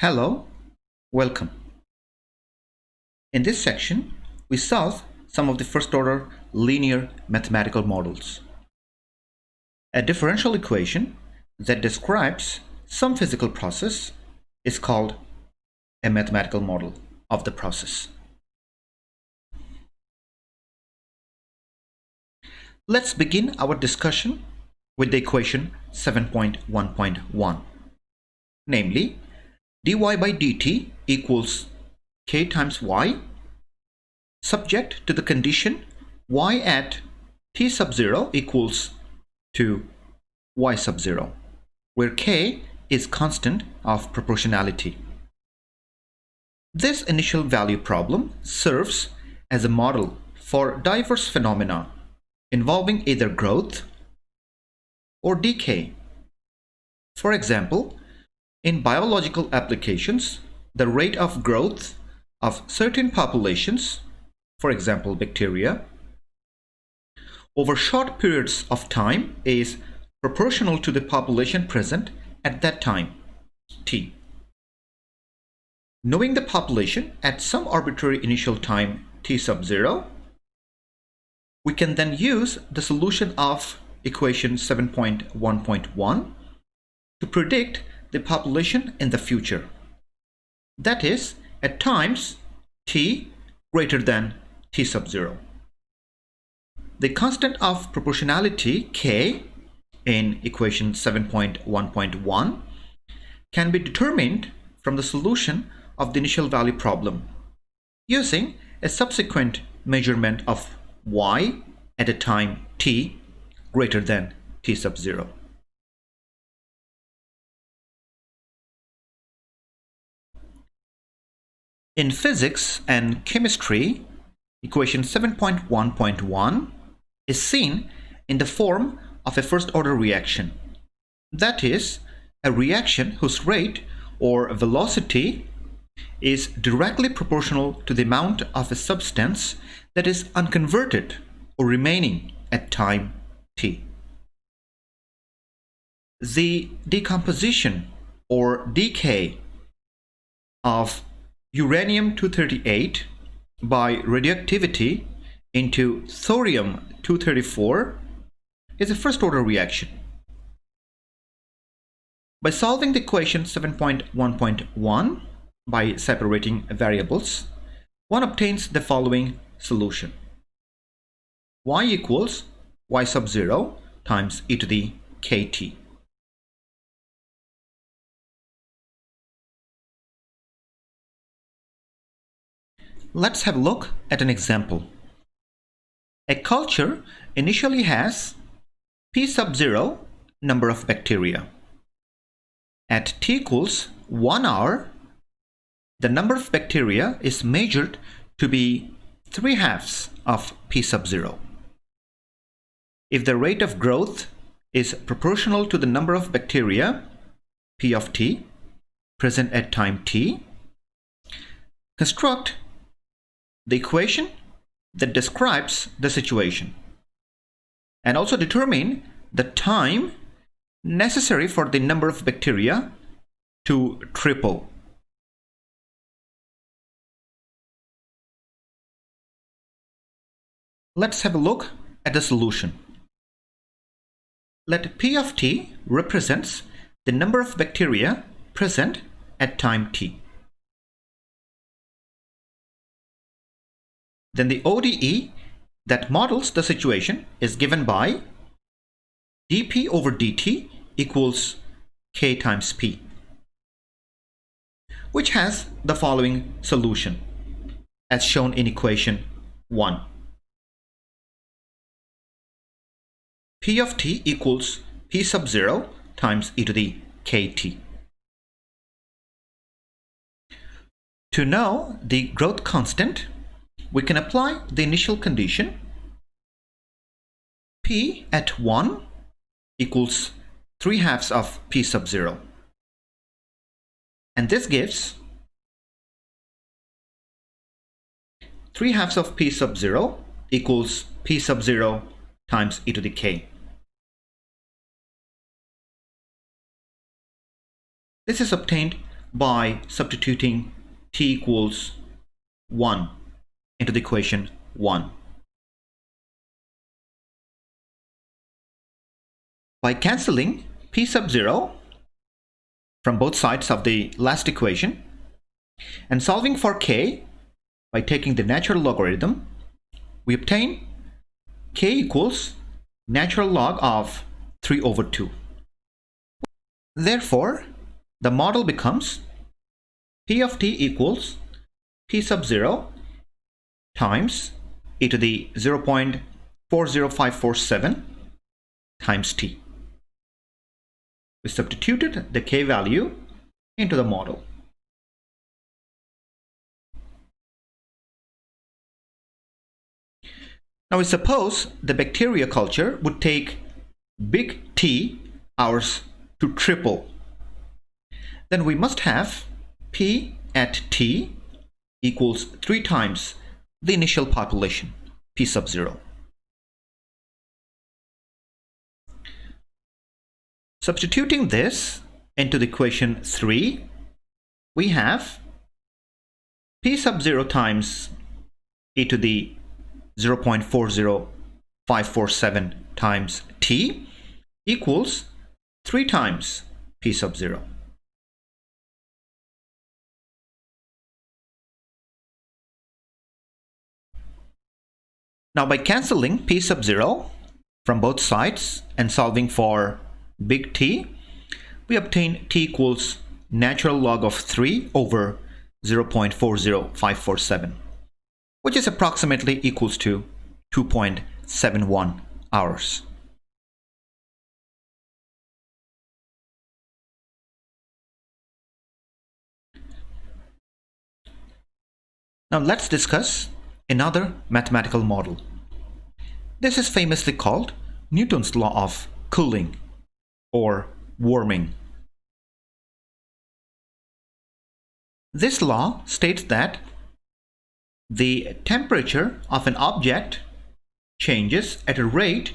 Hello, welcome. In this section, we solve some of the first-order linear mathematical models. A differential equation that describes some physical process is called a mathematical model of the process. Let's begin our discussion with the equation 7.1.1, namely dy by dt equals k times y, subject to the condition y at t sub 0 equals to y sub 0, where k is constant of proportionality. This initial value problem serves as a model for diverse phenomena involving either growth or decay. For example, in biological applications, the rate of growth of certain populations, for example bacteria, over short periods of time is proportional to the population present at that time, t. Knowing the population at some arbitrary initial time t sub 0, we can then use the solution of equation 7.1.1 to predict the population in the future. That is, at times t greater than t sub 0. The constant of proportionality k in equation 7.1.1 can be determined from the solution of the initial value problem using a subsequent measurement of y at a time t greater than t sub 0. In physics and chemistry, equation 7.1.1 is seen in the form of a first-order reaction. That is, a reaction whose rate or velocity is directly proportional to the amount of a substance that is unconverted or remaining at time t. The decomposition or decay of uranium-238 by radioactivity into thorium-234 is a first-order reaction. By solving the equation 7.1.1 by separating variables, one obtains the following solution. Y equals y sub 0 times e to the kt. Let's have a look at an example. A culture initially has p sub 0 number of bacteria. At t equals 1 hour, the number of bacteria is measured to be 3/2 of p sub 0. If the rate of growth is proportional to the number of bacteria, p of t, present at time t, construct the equation that describes the situation and also determine the time necessary for the number of bacteria to triple. Let's have a look at the solution. Let p of t represents the number of bacteria present at time t. Then the ODE that models the situation is given by dp over dt equals k times p, which has the following solution as shown in equation 1. P of t equals p sub 0 times e to the kt. To know the growth constant, we can apply the initial condition p at 1 equals 3/2 of p sub 0. And this gives 3/2 of p sub 0 equals p sub 0 times e to the k. This is obtained by substituting t equals 1 into the equation 1. By cancelling p sub 0 from both sides of the last equation and solving for k by taking the natural logarithm, we obtain k equals natural log of 3 over 2. Therefore, the model becomes p of t equals p sub 0 times e to the 0.40547 times t. We substituted the k value into the model. Now we suppose the bacteria culture would take big T hours to triple. Then we must have P at T equals 3 times the initial population, P sub 0. Substituting this into the equation 3, we have P sub 0 times e to the 0.40547 times t equals 3 times p sub 0. Now by cancelling p sub 0 from both sides and solving for big T, we obtain t equals natural log of 3 over 0.40547. which is approximately equals to 2.71 hours. Now let's discuss another mathematical model. This is famously called Newton's law of cooling or warming. This law states that the temperature of an object changes at a rate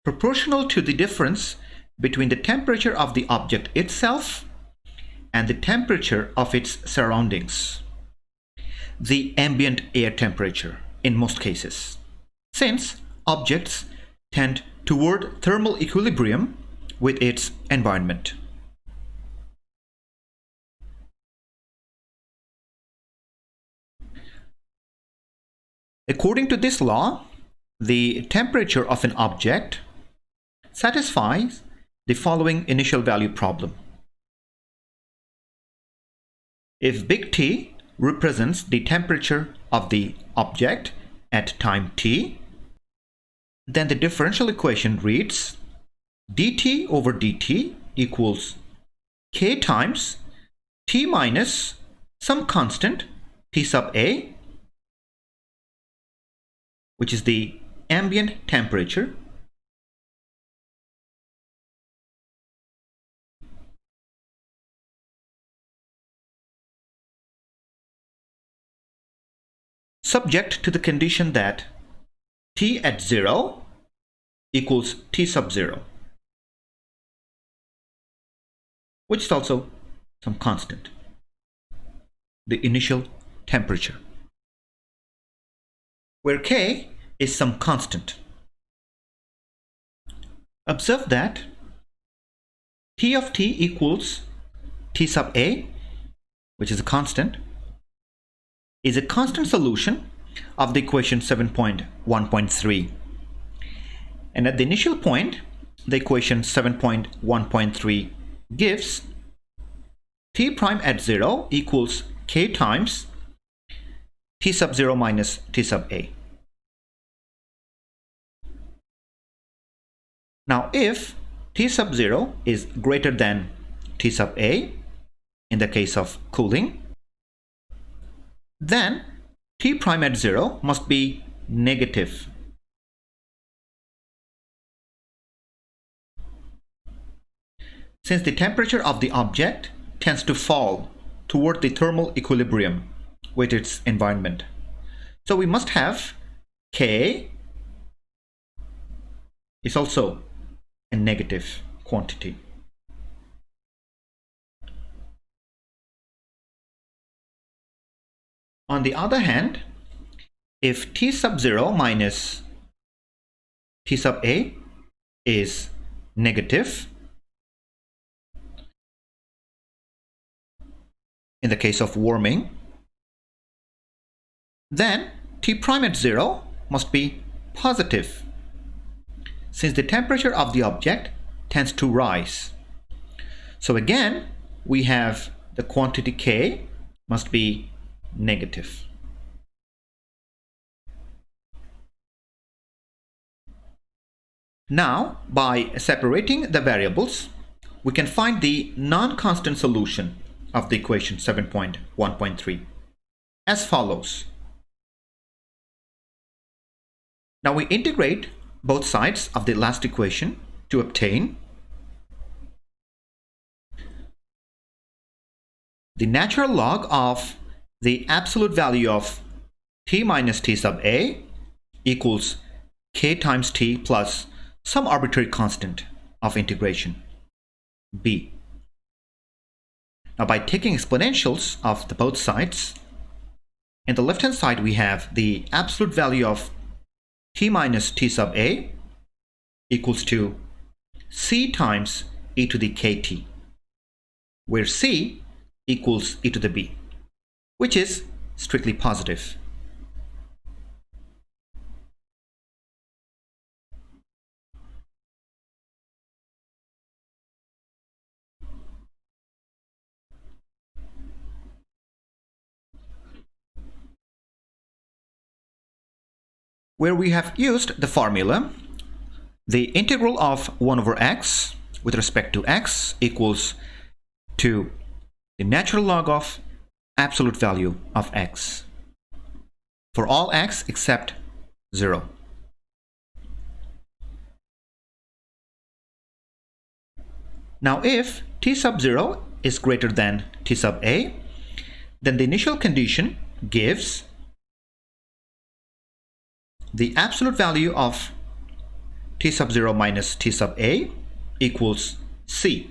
proportional to the difference between the temperature of the object itself and the temperature of its surroundings, the ambient air temperature in most cases, since objects tend toward thermal equilibrium with its environment. According to this law, the temperature of an object satisfies the following initial value problem. If big T represents the temperature of the object at time t, then the differential equation reads dt over dt equals k times t minus some constant t sub a, which is the ambient temperature, subject to the condition that t at 0 equals t sub 0, which is also some constant, the initial temperature, where k is some constant. Observe that t of t equals t sub a, which is a constant, is a constant solution of the equation 7.1.3. And at the initial point, the equation 7.1.3 gives t prime at 0 equals k times t sub 0 minus t sub a. Now if t sub 0 is greater than t sub a, in the case of cooling, then t prime at 0 must be negative. Since the temperature of the object tends to fall toward the thermal equilibrium with its environment. So we must have k is also a negative quantity. On the other hand, if T sub 0 minus T sub A is negative, in the case of warming, then T prime at 0 must be positive, since the temperature of the object tends to rise. So again, we have the quantity K must be negative. Now, by separating the variables, we can find the non-constant solution of the equation 7.1.3 as follows. Now we integrate both sides of the last equation to obtain the natural log of the absolute value of T minus T sub A equals K times T plus some arbitrary constant of integration, B. Now by taking exponentials of the both sides, in the left hand side we have the absolute value of T minus T sub A equals to C times e to the kt, where C equals e to the b, which is strictly positive. Where we have used the formula, the integral of 1 over x with respect to x equals to the natural log of absolute value of x for all x except 0. Now if t sub 0 is greater than t sub a, then the initial condition gives the absolute value of t sub 0 minus t sub a equals c.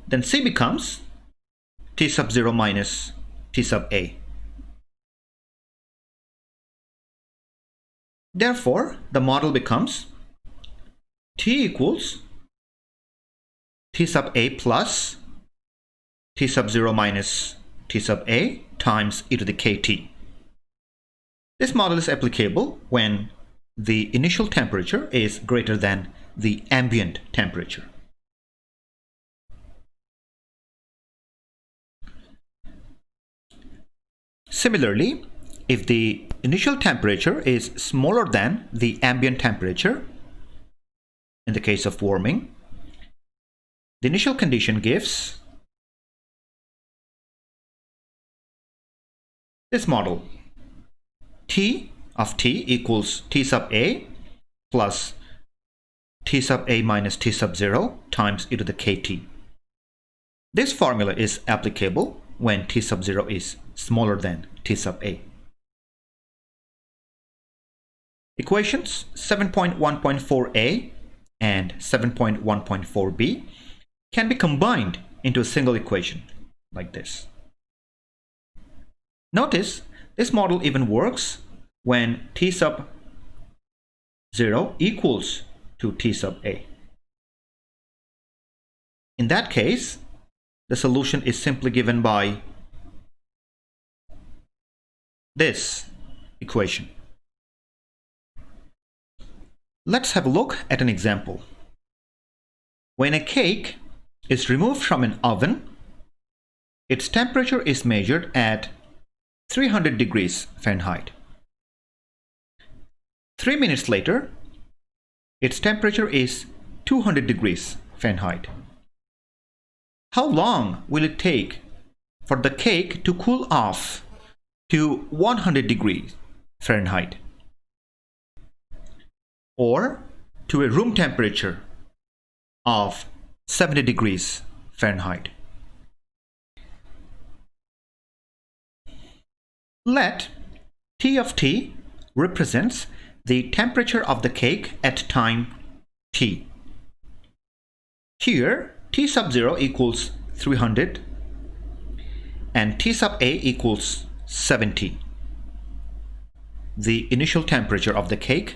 Then c becomes t sub 0 minus t sub a. Therefore, the model becomes t equals t sub a plus t sub 0 minus t sub a times e to the kt. This model is applicable when the initial temperature is greater than the ambient temperature. Similarly, if the initial temperature is smaller than the ambient temperature, in the case of warming, the initial condition gives this model. T of t equals t sub a plus t sub a minus t sub 0 times e to the kt. This formula is applicable when t sub 0 is smaller than t sub a. Equations 7.1.4a and 7.1.4b can be combined into a single equation like this. Notice this model even works when t sub 0 equals to t sub a. In that case, the solution is simply given by this equation. Let's have a look at an example. When a cake is removed from an oven, its temperature is measured at 300 degrees Fahrenheit. 3 minutes later, its temperature is 200 degrees Fahrenheit. How long will it take for the cake to cool off to 100 degrees Fahrenheit? Or to a room temperature of 70 degrees Fahrenheit. Let T of t represents the temperature of the cake at time t. Here, T sub 0 equals 300 and T sub A equals 70, the initial temperature of the cake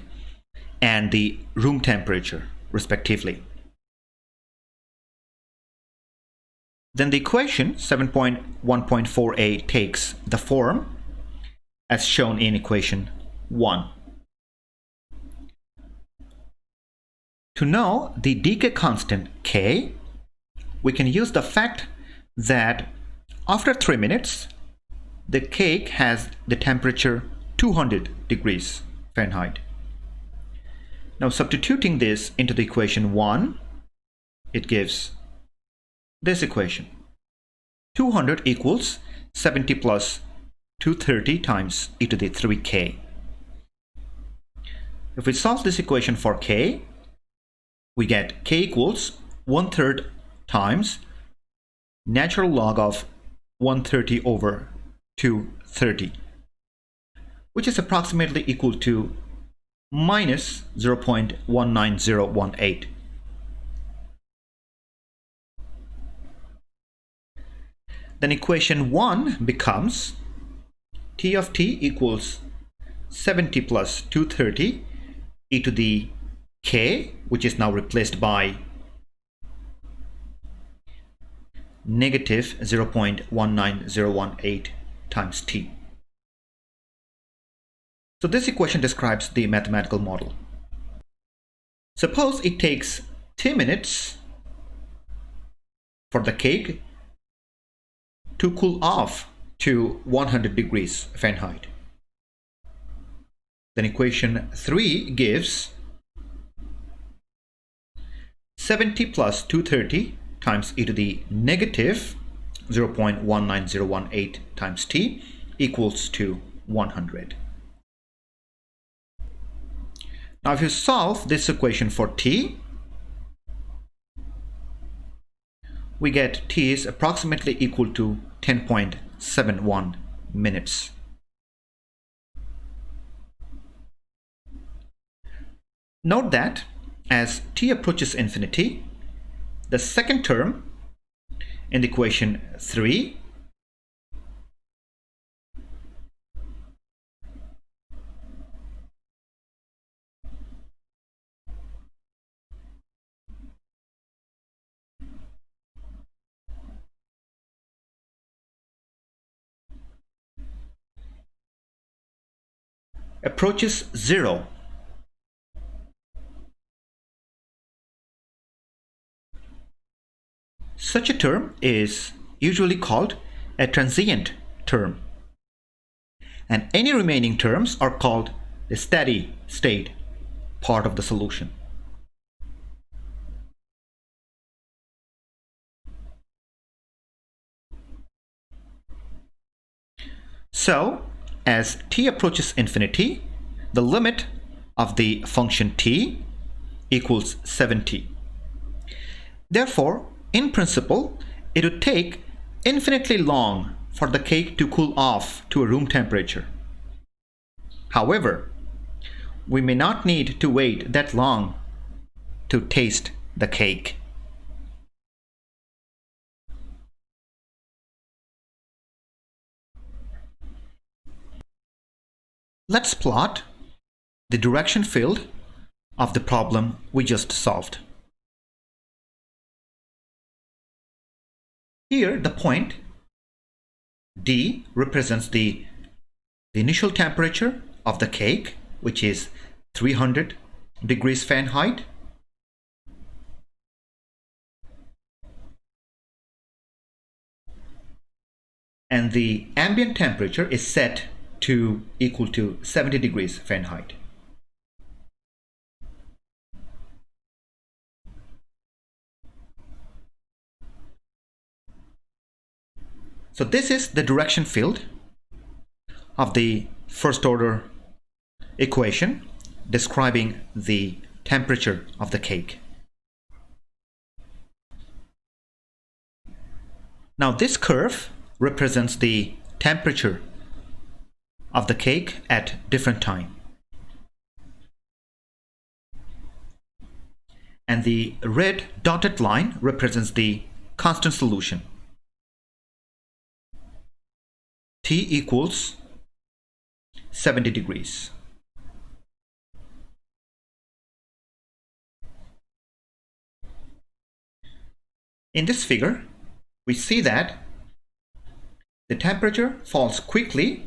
and the room temperature respectively. Then the equation 7.1.4a takes the form as shown in equation 1. To know the decay constant K, we can use the fact that after 3 minutes, the cake has the temperature 200 degrees Fahrenheit. Now substituting this into the equation 1, it gives this equation. 200 equals 70 plus 230 times e to the 3k. If we solve this equation for k, we get k equals 1/3 times natural log of 130 over 230, which is approximately equal to minus 0.19018. Then equation 1 becomes T of t equals 70 plus 230 e to the k, which is now replaced by negative 0.19018 times t. So this equation describes the mathematical model. Suppose it takes 10 minutes for the cake to cool off to 100 degrees Fahrenheit. Then equation 3 gives 70 plus 230 times e to the negative 0.19018 times t equals to 100. Now if you solve this equation for t, we get t is approximately equal to 10.71 minutes. Note that as t approaches infinity, the second term in the equation 3 approaches 0. Such a term is usually called a transient term, and any remaining terms are called the steady state part of the solution. So, as t approaches infinity, the limit of the function t equals 70. Therefore, in principle, it would take infinitely long for the cake to cool off to a room temperature. However, we may not need to wait that long to taste the cake. Let's plot the direction field of the problem we just solved. Here, the point D represents the initial temperature of the cake, which is 300 degrees Fahrenheit. And the ambient temperature is set to equal to 70 degrees Fahrenheit. So this is the direction field of the first order equation describing the temperature of the cake. Now this curve represents the temperature of the cake at different time. and the red dotted line represents the constant solution. T equals 70 degrees. In this figure, we see that the temperature falls quickly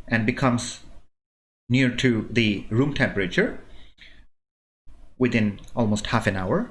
and becomes near to the room temperature within almost half an hour.